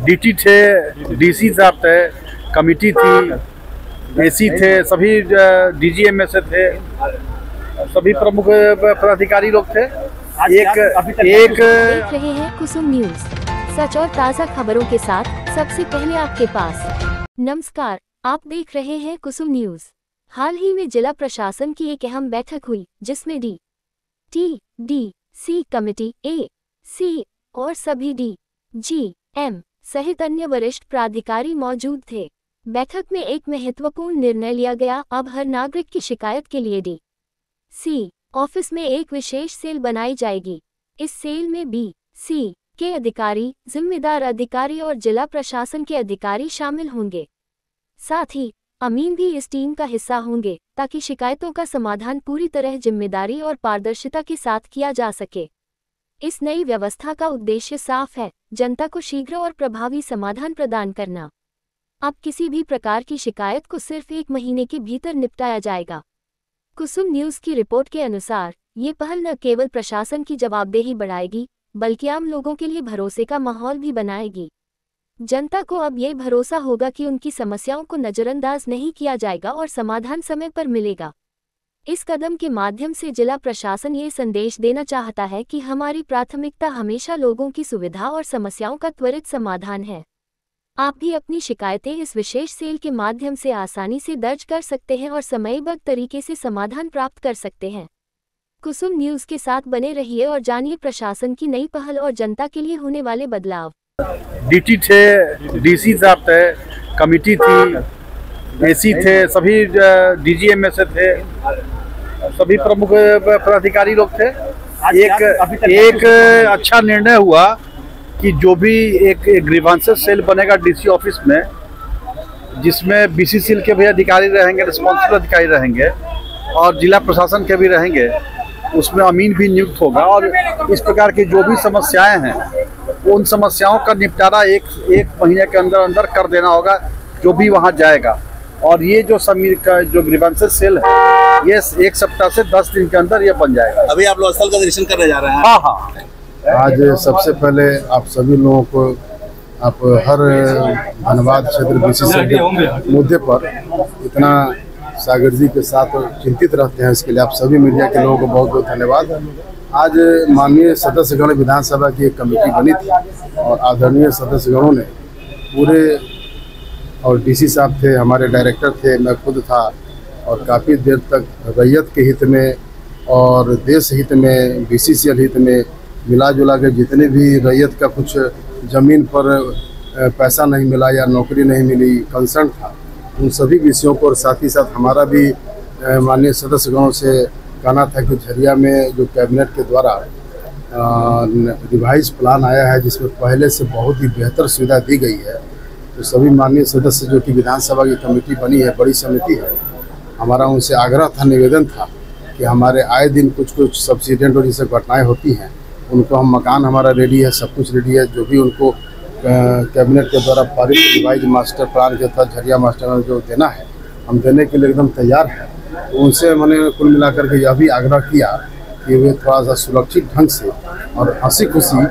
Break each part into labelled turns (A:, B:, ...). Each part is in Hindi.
A: डीटी थे, डीसी साहब थे, कमेटी थी, एसी थे, सभी डीजीएमए से थे, सभी प्रमुख पदाधिकारी लोग थे।
B: देख रहे हैं कुसुम न्यूज, सच और ताज़ा खबरों के साथ सबसे पहले आपके पास। नमस्कार, आप देख रहे हैं कुसुम न्यूज। हाल ही में जिला प्रशासन की एक अहम बैठक हुई, जिसमें डी.सी कमेटी, ए.सी और सभी डी.जी.एम सहित अन्य वरिष्ठ प्राधिकारी मौजूद थे। बैठक में एक महत्वपूर्ण निर्णय लिया गया। अब हर नागरिक की शिकायत के लिए डी.सी ऑफिस में एक विशेष सेल बनाई जाएगी। इस सेल में बी.सी के अधिकारी, जिम्मेदार अधिकारी और जिला प्रशासन के अधिकारी शामिल होंगे। साथ ही अमीन भी इस टीम का हिस्सा होंगे, ताकि शिकायतों का समाधान पूरी तरह जिम्मेदारी और पारदर्शिता के साथ किया जा सके। इस नई व्यवस्था का उद्देश्य साफ है, जनता को शीघ्र और प्रभावी समाधान प्रदान करना। अब किसी भी प्रकार की शिकायत को सिर्फ 1 महीने के भीतर निपटाया जाएगा। कुसुम न्यूज की रिपोर्ट के अनुसार ये पहल न केवल प्रशासन की जवाबदेही बढ़ाएगी, बल्कि आम लोगों के लिए भरोसे का माहौल भी बनाएगी। जनता को अब ये भरोसा होगा कि उनकी समस्याओं को नज़रअंदाज नहीं किया जाएगा और समाधान समय पर मिलेगा। इस कदम के माध्यम से जिला प्रशासन ये संदेश देना चाहता है कि हमारी प्राथमिकता हमेशा लोगों की सुविधा और समस्याओं का त्वरित समाधान है। आप भी अपनी शिकायतें इस विशेष सेल के माध्यम से आसानी से दर्ज कर सकते हैं और समयबद्ध तरीके से समाधान प्राप्त कर सकते हैं। कुसुम न्यूज के साथ बने रहिए और जानिए प्रशासन की नई पहल और जनता के लिए होने वाले बदलाव।
A: डीटी थे, डीसी साहब थे, कमेटी थी, एसी थे, सभी डीजीएमए से थे, सभी प्रमुख पदाधिकारी लोग थे। एक अच्छा निर्णय हुआ कि जो भी एक ग्रीवांसेस सेल बनेगा डीसी ऑफिस में, जिसमें बीसीसीएल के भी अधिकारी रहेंगे, रिस्पॉन्सिबल अधिकारी रहेंगे और जिला प्रशासन के भी रहेंगे, उसमें अमीन भी नियुक्त होगा। और इस प्रकार की जो भी समस्याएं हैं, उन समस्याओं का निपटारा एक महीने के अंदर अंदर कर देना होगा, जो भी वहां जाएगा। और ये जो समीर का जो ग्रीवांसेस सेल है, ये 1 सप्ताह से 10 दिन के अंदर ये बन जाएगा।
C: अभी आप लोग स्थल का निरीक्षण करने जा रहे हैं?
A: हाँ।
D: आज सबसे पहले आप सभी लोगों को आप हर धनबाद क्षेत्र बीसीसीएल के मुद्दे पर इतना सागर जी के साथ चिंतित रहते हैं, इसके लिए आप सभी मीडिया के लोगों को बहुत बहुत धन्यवाद। आज माननीय सदस्यगण विधानसभा की एक कमेटी बनी थी और आदरणीय सदस्यगणों ने पूरे, और डीसी साहब थे, हमारे डायरेक्टर थे, मैं खुद था, और काफ़ी देर तक रैयत के हित में और देश हित में, बीसीसीएल हित में मिला जुला के जितने भी रैयत का कुछ ज़मीन पर पैसा नहीं मिला या नौकरी नहीं मिली, कंसर्न था, उन सभी विषयों को, और साथ ही साथ हमारा भी माननीय सदस्यगणों से कहना था कि झरिया में जो कैबिनेट के द्वारा रिवाइज प्लान आया है, जिसमें पहले से बहुत ही बेहतर सुविधा दी गई है, तो सभी माननीय सदस्य जो कि विधानसभा की कमेटी बनी है, बड़ी समिति है, हमारा उनसे आग्रह था, निवेदन था कि हमारे आए दिन कुछ सब्सिडेंट और जैसे घटनाएँ होती हैं, उनको हम, मकान हमारा रेडी है, सब कुछ रेडी है, जो भी उनको कैबिनेट के द्वारा पारित रिवाइज मास्टर प्लान के तहत झरिया मास्टर प्लान जो देना है, हम देने के लिए एकदम तैयार हैं। तो उनसे मैंने कुल मिलाकर के यह भी आग्रह किया कि वे थोड़ा सा सुरक्षित ढंग से और हंसी खुशी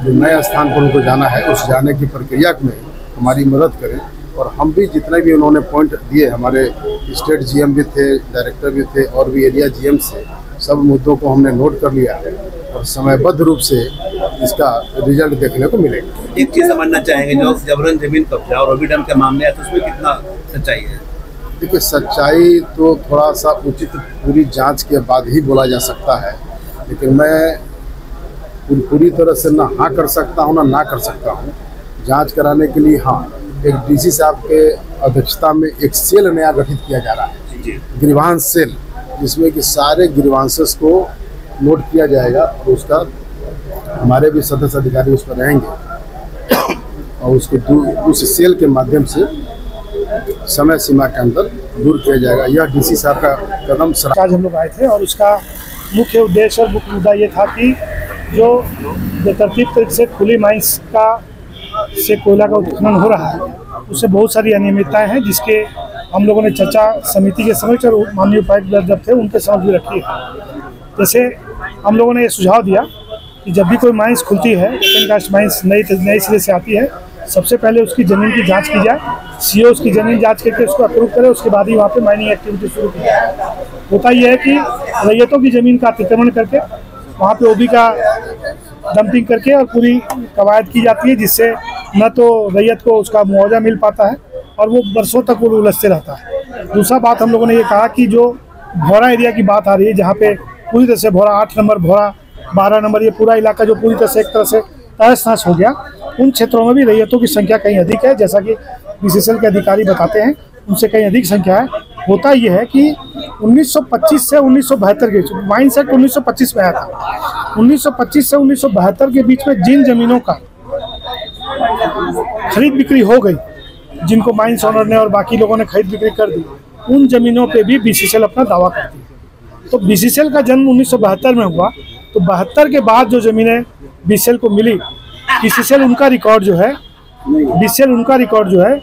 D: जो नए स्थान पर उनको जाना है, उस जाने की प्रक्रिया में हमारी मदद करें। और हम भी जितने भी उन्होंने पॉइंट दिए, हमारे स्टेट जीएम भी थे, डायरेक्टर भी थे, और भी एरिया जीएम से, सब मुद्दों को हमने नोट कर लिया है और समयबद्ध रूप से इसका रिजल्ट देखने को मिलेगा।
C: एक चीज़ समझना चाहेंगे, जो जबरन जमीन कब्जा और ओबीडम के मामले आते, उसमें कितना सच्चाई है?
D: देखिए, सच्चाई तो थोड़ा सा उचित पूरी जांच के बाद ही बोला जा सकता है, लेकिन मैं पूरी तरह से ना हाँ कर सकता हूँ ना कर सकता हूँ। जांच कराने के लिए हाँ, एक डीसी साहब के अध्यक्षता में एक सेल नया गठित किया जा रहा है, ग्रीवांस सेल, जिसमें कि सारे ग्रीवांसेस को नोट किया जाएगा और उसका हमारे भी सदस्य अधिकारी उस पर रहेंगे और उसको उस सेल के माध्यम से समय सीमा के अंदर दूर किया जाएगा। यह डीसी साहब का कदम
E: आज हम लोग आए थे और उसका मुख्य उद्देश्य और मुख्य मुद्दा ये था कि जो बेतरतीब तरीके से खुली माइंस का से कोयला का उत्खनन हो रहा है, उससे बहुत सारी अनियमितताएं हैं, जिसके हम लोगों ने चर्चा समिति के समक्ष और माननीय उपायुक्त जब थे उनके समक्ष भी रखी है। जैसे हम लोगों ने ये सुझाव दिया कि जब भी कोई माइंस खुलती है, ओपन कास्ट माइंस नई सिरे से आती है, सबसे पहले उसकी ज़मीन की जांच की जाए, सीओ उसकी ज़मीन जांच करके उसको अप्रूव करे, उसके बाद ही वहाँ पे माइनिंग एक्टिविटी शुरू की जाए। होता यह है कि रैयतों की ज़मीन का अतिक्रमण करके वहाँ पे ओबी का डंपिंग करके और पूरी कवायद की जाती है, जिससे न तो रैयत को उसका मुआवजा मिल पाता है और वो बरसों तक वो उलझते रहता है। दूसरा बात हम लोगों ने ये कहा कि जो भोरा एरिया की बात आ रही है, जहाँ पे पूरी तरह से भोरा 8 नंबर, भोरा 12 नंबर, ये पूरा इलाका जो पूरी तरह से एक तरह से तहस नहस हो गया, उन क्षेत्रों में भी रैयतों की संख्या कहीं अधिक है, जैसा कि बीसीसीएल के अधिकारी बताते हैं, उनसे कहीं अधिक संख्या है। होता यह है कि 1925 से 1972 के माइंस एक्ट 1925 में आया था। 1925 से 1972 के बीच में जिन जमीनों का खरीद बिक्री हो गई, जिनको माइंस ऑनर ने और बाकी लोगों ने खरीद बिक्री कर दी, उन जमीनों पे भी बीसीसीएल अपना दावा करती है। तो बीसीसीएल का जन्म 1972 में हुआ, तो 72 के बाद जो ज़मीनें बीसीसीएल को मिली, बीसीसीएल उनका रिकॉर्ड जो है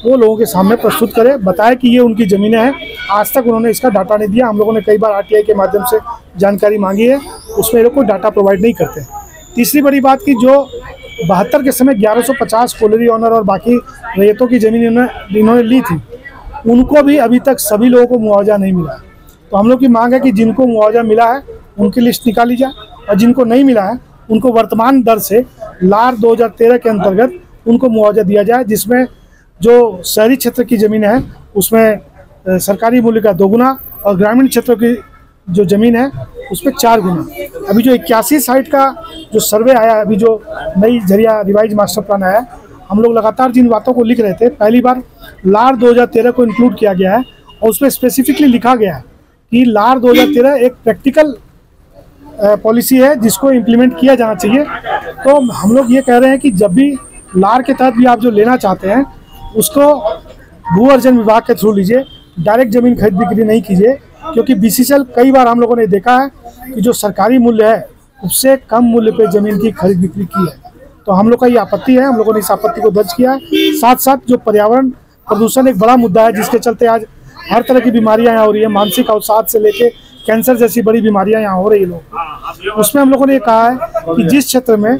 E: वो लोगों के सामने प्रस्तुत करे, बताए कि ये उनकी ज़मीनें हैं। आज तक उन्होंने इसका डाटा नहीं दिया। हम लोगों ने कई बार आरटीआई के माध्यम से जानकारी मांगी है, उसमें ये लोग कोई डाटा प्रोवाइड नहीं करते। तीसरी बड़ी बात कि जो 72 के समय 1150 कोलरी ऑनर और बाकी रैयतों की ज़मीन इन्होंने ली थी, उनको भी अभी तक सभी लोगों को मुआवजा नहीं मिला है। तो हम लोग की मांग है कि जिनको मुआवजा मिला है उनकी लिस्ट निकाली जाए, और जिनको नहीं मिला है उनको वर्तमान दर से लार 2013 के अंतर्गत उनको मुआवजा दिया जाए, जिसमें जो शहरी क्षेत्र की ज़मीन है उसमें सरकारी मूल्य का 2 गुना और ग्रामीण क्षेत्रों की जो ज़मीन है उसमें 4 गुना। अभी जो 81 साइट का जो सर्वे आया, अभी जो नई झरिया रिवाइज मास्टर प्लान आया, हम लोग लगातार जिन बातों को लिख रहे थे, पहली बार लार 2013 को इंक्लूड किया गया है और उसमें स्पेसिफिकली लिखा गया है कि लार 2013 एक प्रैक्टिकल पॉलिसी है जिसको इम्प्लीमेंट किया जाना चाहिए। तो हम लोग ये कह रहे हैं कि जब भी लार के तहत भी आप जो लेना चाहते हैं उसको भू अर्जन विभाग के थ्रू लीजिए, डायरेक्ट ज़मीन खरीद बिक्री नहीं कीजिए, क्योंकि बीसीसीएल कई बार हम लोगों ने देखा है कि जो सरकारी मूल्य है उससे कम मूल्य पे ज़मीन की खरीद बिक्री की है। तो हम लोग का ये आपत्ति है, हम लोगों ने इस आपत्ति को दर्ज किया है। साथ साथ जो पर्यावरण प्रदूषण एक बड़ा मुद्दा है, जिसके चलते आज हर तरह की बीमारियां यहाँ हो रही है, मानसिक अवसाद से लेके कैंसर जैसी बड़ी बीमारियां यहाँ हो रही है लोग, उसमें हम लोगों ने कहा है कि जिस क्षेत्र में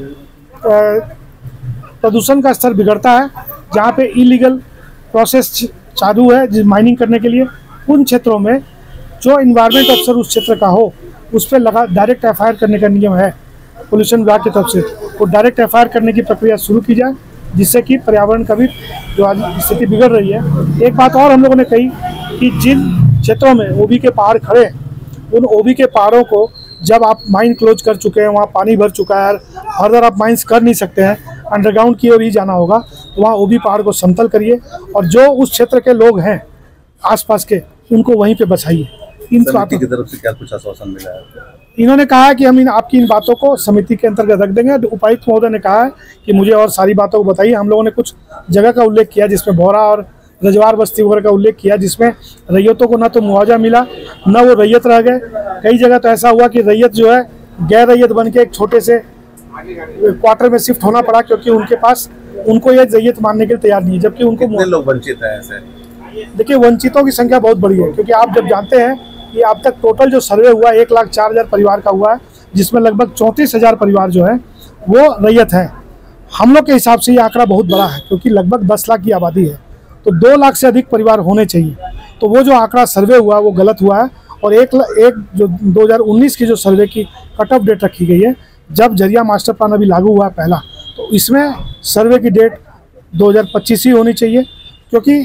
E: प्रदूषण का स्तर बिगड़ता है, जहाँ पे इलीगल प्रोसेस चालू है माइनिंग करने के लिए, उन क्षेत्रों में जो इन्वायरमेंट अफसर उस क्षेत्र का हो उस पर डायरेक्ट एफआईआर करने का नियम है पोल्यूशन विभाग की तरफ से। वो डायरेक्ट एफआईआर करने की प्रक्रिया शुरू की जाए, जिससे कि पर्यावरण का भी जो आज स्थिति बिगड़ रही है। एक बात और हम लोगों ने कही कि जिन क्षेत्रों में ओबी के पहाड़ खड़े हैं, उन ओबी के पहाड़ों को जब आप माइन क्लोज कर चुके हैं, वहाँ पानी भर चुका है, फर्दर आप माइंस कर नहीं सकते हैं, अंडरग्राउंड की ओर ही जाना होगा, तो वहाँ ओबी पहाड़ को समतल करिए और जो उस क्षेत्र के लोग हैं आसपास के, उनको वहीं पे बचाइए। इन बातों
C: की तरफ से क्या कुछ आश्वासन मिला है?
E: इन्होंने कहा है कि हम आपकी इन बातों को समिति के अंतर्गत रख देंगे। उपायुक्त महोदय ने कहा है कि मुझे और सारी बातों को बताइए। हम लोगों ने कुछ जगह का उल्लेख किया जिसमें भौरा और रजवार बस्ती वगैरह का उल्लेख किया, जिसमें रैयतों को न तो मुआवजा मिला न वो रैयत रह गए। कई जगह तो ऐसा हुआ कि रैयत जो है गैर रैयत बन के एक छोटे से क्वार्टर में शिफ्ट होना पड़ा, क्योंकि उनके पास उनको ये रैयत मानने के लिए तैयार नहीं है, जबकि उनको
C: कितने लोग वंचित हैं ऐसे?
E: देखिए, वंचितों की संख्या बहुत बड़ी है, क्योंकि आप जब जानते हैं कि अब तक टोटल जो सर्वे हुआ 1,04,000 परिवार का हुआ है, जिसमें लगभग 34,000 परिवार जो है वो रैयत है। हम लोग के हिसाब से ये आंकड़ा बहुत बड़ा है, क्योंकि लगभग 10 लाख की आबादी है, तो 2 लाख से अधिक परिवार होने चाहिए। तो वो जो आंकड़ा सर्वे हुआ वो गलत हुआ है। और एक जो 2019 की जो सर्वे की कट ऑफ डेट रखी गई है, जब झरिया मास्टर प्लान अभी लागू हुआ है पहला, तो इसमें सर्वे की डेट 2025 ही होनी चाहिए, क्योंकि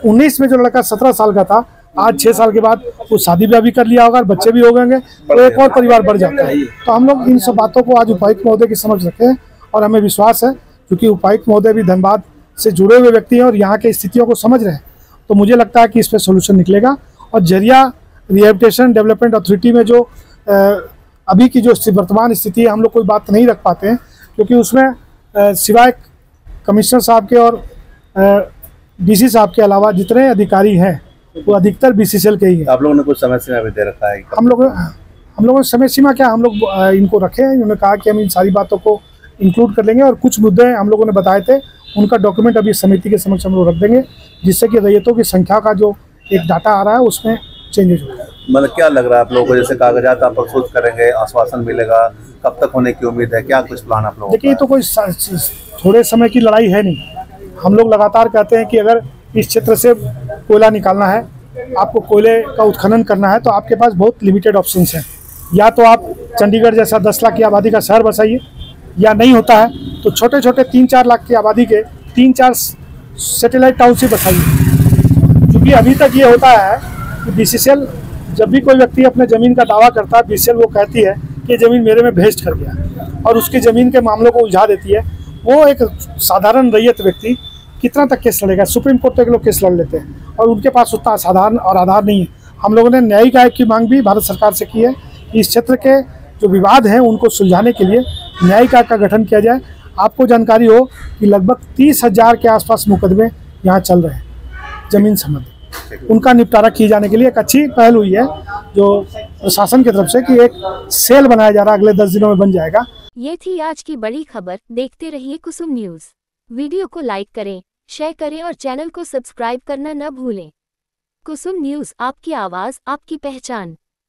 E: 19 में जो लड़का 17 साल का था, आज 6 साल के बाद वो शादी ब्याह भी कर लिया होगा, बच्चे भी हो गएंगे, तो एक और परिवार बढ़ जाता है। तो हम लोग इन सब बातों को आज उपायुक्त महोदय की समझ रखे हैं, और हमें विश्वास है, क्योंकि उपायुक्त महोदय भी धनबाद से जुड़े हुए व्यक्ति हैं और यहाँ के स्थितियों को समझ रहे हैं, तो मुझे लगता है कि इस पर सोल्यूशन निकलेगा। और झरिया रिहेबिलिटेशन डेवलपमेंट अथॉरिटी में जो अभी की जो वर्तमान स्थिति है, हम लोग कोई बात नहीं रख पाते हैं, क्योंकि उसमें सिवाय कमिश्नर साहब के और डीसी साहब के अलावा जितने अधिकारी हैं वो अधिकतर बीसीसीएल के ही हैं।
C: आप लोगों ने कुछ समय सीमा भी दे रखा है? हम
E: लोगों ने समय सीमा क्या, हम लोग इनको रखे हैं। इन्होंने कहा कि हम इन सारी बातों को इंक्लूड कर लेंगे, और कुछ मुद्दे हम लोगों ने बताए थे उनका डॉक्यूमेंट अभी समिति के समक्ष हम लोग रख देंगे, जिससे कि रैयतों की संख्या का जो एक डाटा आ रहा है उसमें चेंजेस होगा।
C: मतलब क्या लग रहा है आप लोगों को, जैसे कागजात आप प्रस्तुत करेंगे, आश्वासन मिलेगा, कब तक होने की उम्मीद है, क्या कुछ प्लान आप लोगों?
E: देखिए, ये तो कोई थोड़े समय की लड़ाई है नहीं, हम लोग लगातार कहते हैं कि अगर इस क्षेत्र से कोयला निकालना है, आपको कोयले का उत्खनन करना है, तो आपके पास बहुत लिमिटेड ऑप्शंस हैं। या तो आप चंडीगढ़ जैसा 10 लाख की आबादी का शहर बसाइए, या नहीं होता है तो छोटे छोटे 3-4 लाख की आबादी के 3-4 सैटेलाइट टाउनशिप बसाइए। क्योंकि अभी तक ये होता है कि BCCL जब भी कोई व्यक्ति अपने ज़मीन का दावा करता है, BCCL वो कहती है कि ज़मीन मेरे में भेस्ट कर गया और उसकी ज़मीन के मामलों को उलझा देती है। वो एक साधारण रैयत व्यक्ति कितना तक केस लड़ेगा? सुप्रीम कोर्ट तक लोग केस लड़ लेते हैं और उनके पास उतना साधारण और आधार नहीं है। हम लोगों ने न्यायिक आयोग की मांग भी भारत सरकार से की है कि इस क्षेत्र के जो विवाद हैं उनको सुलझाने के लिए न्यायिक आयोग का गठन किया जाए। आपको जानकारी हो कि लगभग 30,000 के आसपास मुकदमे यहाँ चल रहे हैं जमीन संबंधी, उनका निपटारा किए जाने के लिए एक अच्छी पहल हुई है जो प्रशासन की तरफ से कि एक सेल बनाया जा रहा है, अगले 10 दिनों में बन जाएगा।
B: ये थी आज की बड़ी खबर। देखते रहिए कुसुम न्यूज़। वीडियो को लाइक करें, शेयर करें और चैनल को सब्सक्राइब करना न भूलें। कुसुम न्यूज़, आपकी आवाज़, आपकी पहचान।